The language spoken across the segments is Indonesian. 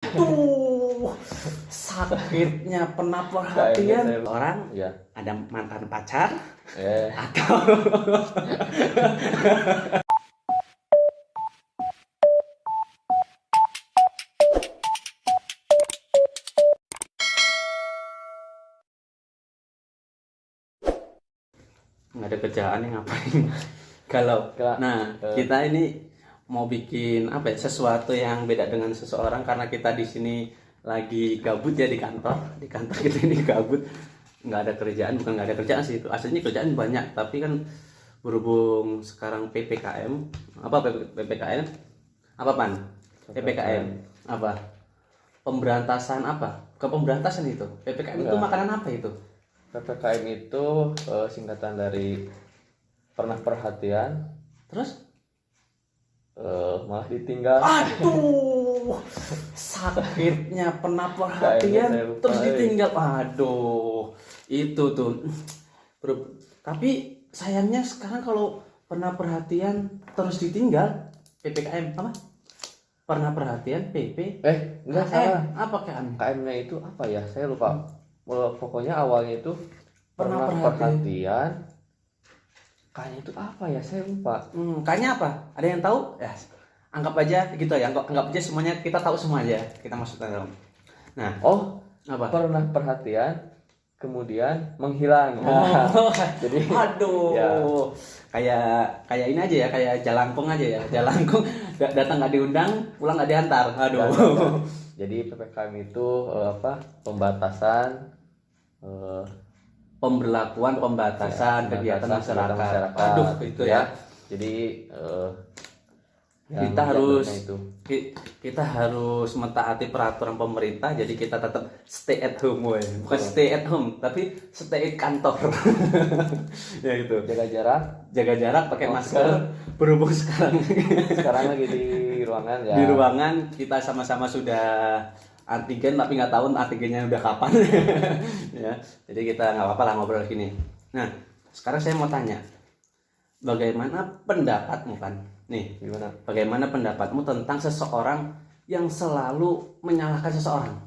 Aduh, sakitnya pernah perhatian orang Ya. ada mantan pacar Eh, atau nggak ada kerjaan nih ngapain? Kalau nah kita ini mau bikin apa ya, sesuatu yang beda dengan seseorang karena kita di sini lagi gabut ya di kantor kita ini gabut, nggak ada kerjaan. Bukan nggak ada kerjaan sih, itu aslinya kerjaan banyak, tapi kan berhubung sekarang PPKM PPKM apa pan PPKM apa pemberantasan apa ke pemberantasan itu PPKM itu makanan apa itu? PPKM itu singkatan dari pernah perhatian, Terus malah ditinggal. aduh, sakitnya pernah perhatian Saya lupa, terus ditinggal. Aduh, itu tuh. Tapi sayangnya sekarang kalau pernah perhatian terus ditinggal, PPKM apa? Pernah perhatian PP Enggak KM. salah. Apa KM? KM-nya itu apa ya? Saya lupa. Pokoknya awalnya itu Pernah pernah perhatian. Kayaknya itu apa ya? Saya lupa. Kayaknya apa? Ada yang tahu? Ya, anggap aja gitu ya. Anggap aja semuanya kita tahu semua aja. Kita masuk ke dalam. Nah, apa? Pernah perhatian kemudian menghilang. Oh, Jadi aduh, ya. kayak ini aja ya, kayak jalangkung aja ya, jalangkung datang nggak diundang, pulang nggak diantar. Aduh. Jadi PPKM itu pembatasan, pembatasan kegiatan masyarakat. Aduh, itu ya. Jadi kita harus mentaati peraturan pemerintah. Jadi kita tetap stay at home, bukan stay at home, tapi stay at kantor. Ya itu. Jaga jarak, pakai masker. Berhubung sekarang lagi di ruangan ya. Di ruangan kita sama-sama sudah antigen, tapi nggak tahu antigennya udah kapan. Ya, jadi kita nggak apa-apa lah ngobrol gini. Nah, sekarang saya mau tanya, bagaimana pendapatmu kan? Nih, Gimana? bagaimana pendapatmu tentang seseorang yang selalu menyalahkan seseorang?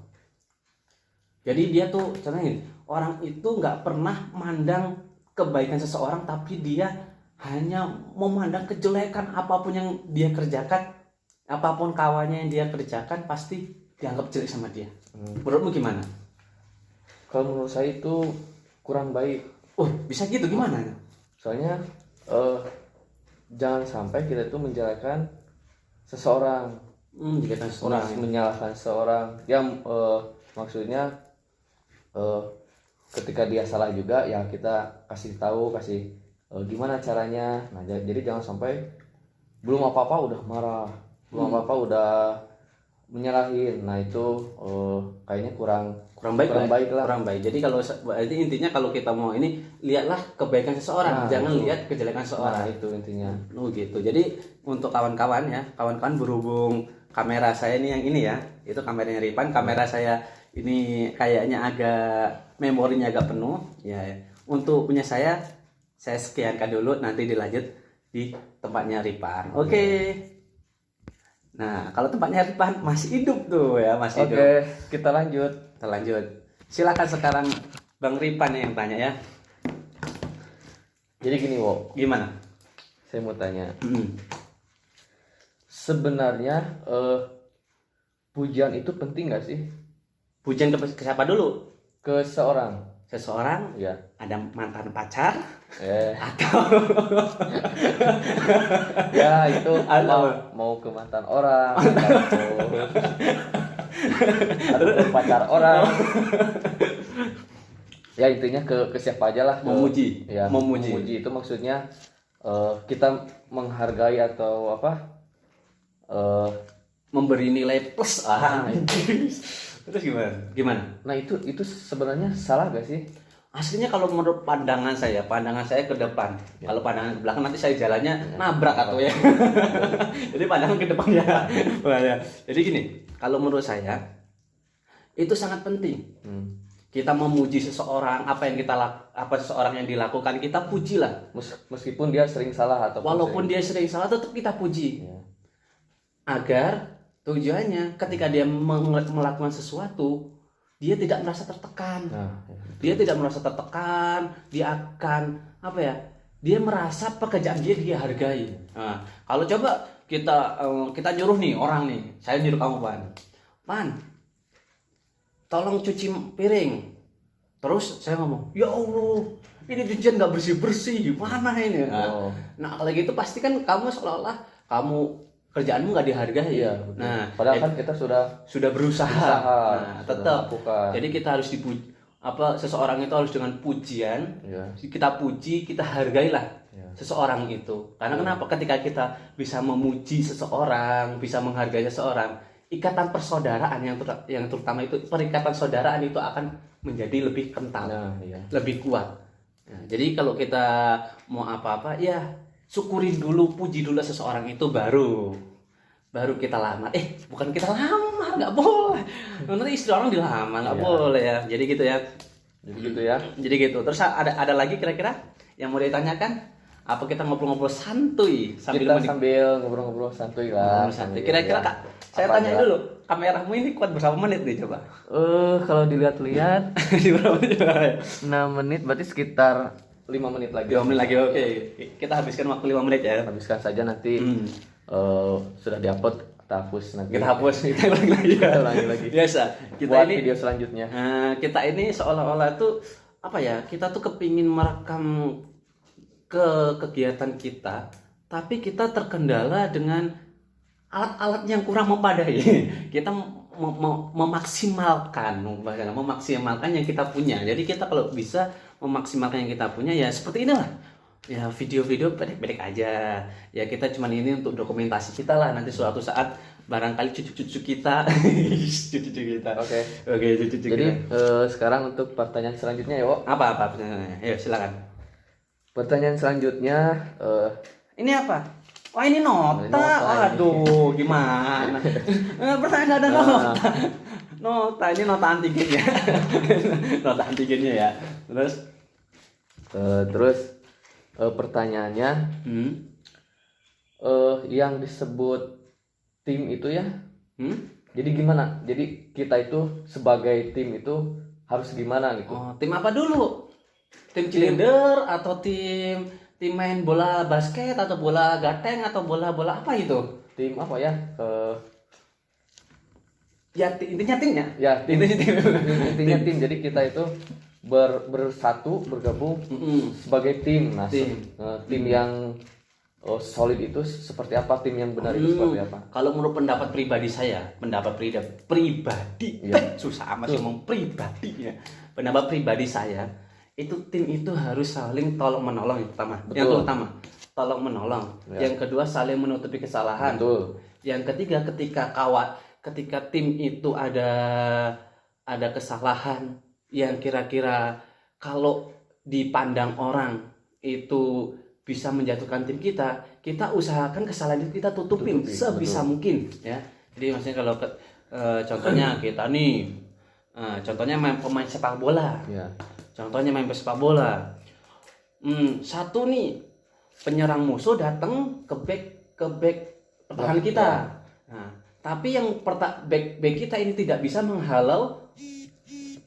Jadi dia tuh, contohnya orang itu nggak pernah mandang kebaikan seseorang, tapi dia hanya memandang kejelekan apapun yang dia kerjakan, apapun kawannya yang dia kerjakan pasti dianggap jelek sama dia. Menurutmu gimana? Kalau menurut saya itu kurang baik. Oh, bisa gitu gimana? Soalnya jangan sampai kita itu menjelekan seseorang, menyalahkan seseorang. Yang maksudnya ketika dia salah juga ya kita kasih tahu, gimana caranya. Nah, jadi jangan sampai belum apa-apa udah marah, belum apa-apa udah menyalahin. Nah itu kayaknya kurang baik lah. Jadi kalau berarti intinya kalau kita mau ini, lihatlah kebaikan seseorang, jangan lihat kejelekan seseorang. Nah, itu intinya. Gitu. Jadi untuk kawan-kawan ya, kawan-kawan berhubung kamera saya ini yang ini ya, itu kameranya Ripan, kamera saya ini kayaknya agak memorinya agak penuh ya. Untuk punya saya sekiankan dulu, nanti dilanjut di tempatnya Ripan. Oke. Nah, kalau tempatnya Ripan masih hidup tuh ya, masih hidup. Oke, kita lanjut. Silakan sekarang Bang Ripan yang tanya ya. Jadi gini, Wo. Gimana? Saya mau tanya. Sebenarnya pujian itu penting nggak sih? Pujian ke siapa dulu? Ke Seseorang ya. Ada mantan pacar atau ya itu mau ke mantan orang atau ke pacar orang. Ya intinya ke siapa aja lah. Memuji. Memuji itu maksudnya kita menghargai atau memberi nilai plus. Terus gimana? Nah itu sebenarnya salah gak sih? Aslinya kalau menurut pandangan saya ke depan. Kalau pandangan ke belakang nanti saya jalannya nabrak atau ya. Jadi pandangan ke depannya. Jadi gini, kalau menurut saya itu sangat penting. Kita memuji seseorang, apa seseorang yang dilakukan kita pujilah. Meskipun dia sering salah walaupun dia sering salah tetap kita puji. Agar Tujuannya ketika dia melakukan sesuatu, dia tidak merasa tertekan. Nah, Dia tidak merasa tertekan, dia akan apa ya? Dia merasa pekerjaan dia dihargai. Nah, kalau coba kita nyuruh nih orang nih, saya nyuruh kamu Pan, tolong cuci piring. Terus saya ngomong, ya Allah, ini cucian nggak bersih mana ini? Nah, kalau gitu pasti kan kamu seolah-olah kamu kerjaanmu nggak dihargai. Iya, Nah, padahal kan kita sudah berusaha. Nah, tetap. Melakukan. Jadi kita harus seseorang itu harus dengan pujian. Iya. Kita puji, kita hargailah seseorang itu. Karena kenapa? Ketika kita bisa memuji seseorang, bisa menghargai seseorang, ikatan persaudaraan yang terutama itu perikatan saudaraan itu akan menjadi lebih kental, lebih kuat. Nah, jadi kalau kita mau apa-apa, ya syukurin dulu, puji dulu seseorang itu baru kita lamar. Bukan kita lamar, nggak boleh. Nanti istri orang dilamar, nggak boleh ya. Jadi gitu ya. Jadi gitu. Terus ada lagi kira-kira yang mau ditanyakan? Apa kita ngobrol-ngobrol santuy sambil ngobrol-ngobrol santuy lah. Santuy. Kira-kira Kak, saya tanya dulu, kameramu ini kuat berapa menit nih coba? Kalau dilihat-lihat di berapa menit? 6 menit, berarti sekitar 5 menit lagi. 5 menit lagi, oke. Kita habiskan waktu 5 menit ya. Habiskan saja nanti. Sudah diupload, kita hapus nanti. Kita ulangi lagi. Biasa. Buat video selanjutnya. Kita ini seolah-olah tuh apa ya? Kita tuh kepingin merekam kegiatan kita, tapi kita terkendala dengan alat-alat yang kurang memadai. Kita memaksimalkan yang kita punya. Jadi kita kalau bisa memaksimalkan yang kita punya ya seperti inilah. Ya video-video pendek-pendek aja. Ya kita cuman ini untuk dokumentasi kita lah. Nanti suatu saat barangkali cucu-cucu kita Oke, cucu-cucu jadi kita. Sekarang untuk pertanyaan selanjutnya ya, Apa pertanyaannya? Ayo silakan. Pertanyaan selanjutnya ini apa? Wah ini nota. Aduh, gimana? Pertanyaan nggak ada nota. Nota ini nota antigennya. Nota antigennya ya. Terus pertanyaannya yang disebut tim itu ya. Jadi gimana? Jadi kita itu sebagai tim itu harus gimana gitu? Tim apa dulu? Tim cheerleader atau tim main bola basket atau bola gateng atau bola apa itu? Tim apa ya? Ya intinya timnya. Ya intinya tim. Jadi kita itu bersatu bergabung sebagai tim. Nah, tim yang solid itu seperti apa? Tim yang benar itu seperti apa? Kalau menurut pendapat pribadi saya, susah amat sih ngomong pribadi ya. Pendapat pribadi saya, itu tim itu harus saling tolong menolong yang pertama. Betul. Yang pertama tolong menolong. Ya. Yang kedua saling menutupi kesalahan. Betul. Yang ketiga ketika tim itu ada kesalahan yang kira-kira kalau dipandang orang itu bisa menjatuhkan tim kita usahakan kesalahan itu kita tutupin sebisa mungkin ya. Jadi maksudnya kalau contohnya kita nih contohnya pemain sepak bola. Ya. Contohnya main sepak bola. Satu nih penyerang musuh datang ke back pertahanan kita. Nah, tapi yang back kita ini tidak bisa menghalau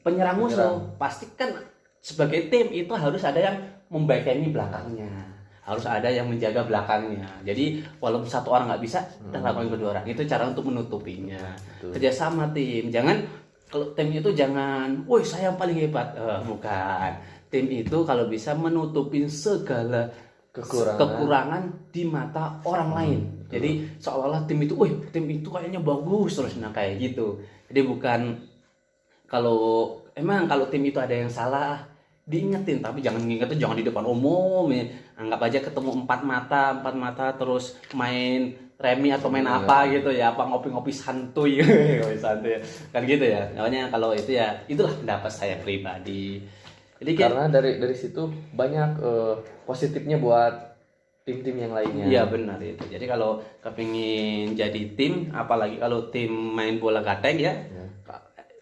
penyerang musuh. Pasti kan sebagai tim itu harus ada yang membackingi belakangnya. Harus ada yang menjaga belakangnya. Jadi walaupun satu orang nggak bisa, kita lakukan kedua orang. Itu cara untuk menutupinya. Kerjasama tim. Kalau tim itu jangan, woi saya yang paling hebat. Bukan. Tim itu kalau bisa menutupin segala kekurangan di mata orang lain. Jadi seolah-olah tim itu kayaknya bagus terus kayak gitu. Jadi bukan kalau tim itu ada yang salah diingetin, tapi jangan di depan umum ya. Anggap aja ketemu empat mata terus main remi atau main apa gitu ya, apa ngopi-ngopi santuy kan gitu ya. Makanya kalau itu ya itulah pendapat saya pribadi. Jadi karena dari situ banyak positifnya buat tim-tim yang lainnya. Iya benar itu. Jadi kalau kepingin jadi tim, apalagi kalau tim main bola gateng ya.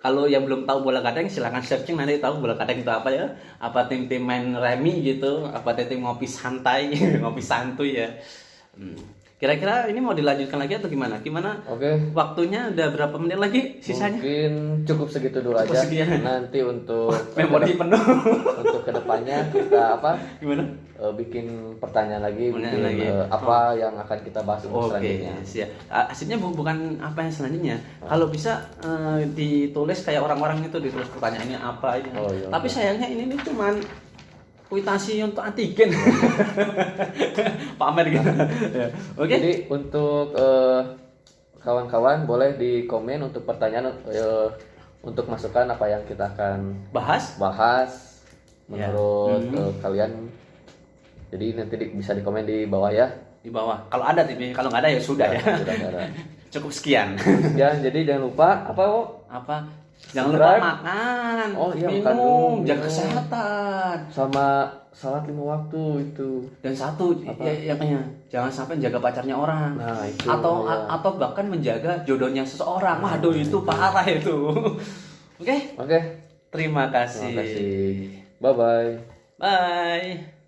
Kalau yang belum tahu bola gateng silahkan searching, nanti tahu bola gateng itu apa ya. Apa tim-tim main remi gitu, apa tim ngopi santai, ngopi santuy ya. Kira-kira ini mau dilanjutkan lagi atau gimana? Gimana? Oke. Waktunya udah berapa menit lagi sisanya? Mungkin cukup segitu dulu Cukup aja. sekian. Nanti untuk Memori penuh. untuk kedepannya kita Gimana? bikin pertanyaan lagi, Pertanyaan bikin lagi. apa yang akan kita bahas untuk Oke, selanjutnya. siap. Aslinya bukan apa yang selanjutnya. Kalau bisa ditulis kayak orang-orang itu, ditulis pertanyaannya apa aja. Oh, iya, Tapi oke. sayangnya ini cuman kuitasi untuk antigen. Pamer gitu. Ya. Oke. Jadi untuk kawan-kawan boleh di komen untuk pertanyaan untuk masukan apa yang kita akan Bahas. bahas Ya. menurut kalian. Jadi nanti bisa di komen di bawah ya. Di bawah. Kalau ada TV, kalau nggak ada ya sudah ya. Sudah ada. Cukup sekian. Jadi jangan lupa apa kok? Apa? Jangan lupa Subscribe. makan, Oh, iya, makan minum, dulu, jaga minum. kesehatan. Sama salat 5 waktu itu. Dan satu yang jangan sampai jaga pacarnya orang. Nah, itu. atau ya. atau bahkan menjaga jodohnya seseorang. Waduh, itu parah itu. Oke, Oke. terima kasih. Terima kasih. Bye bye. Bye.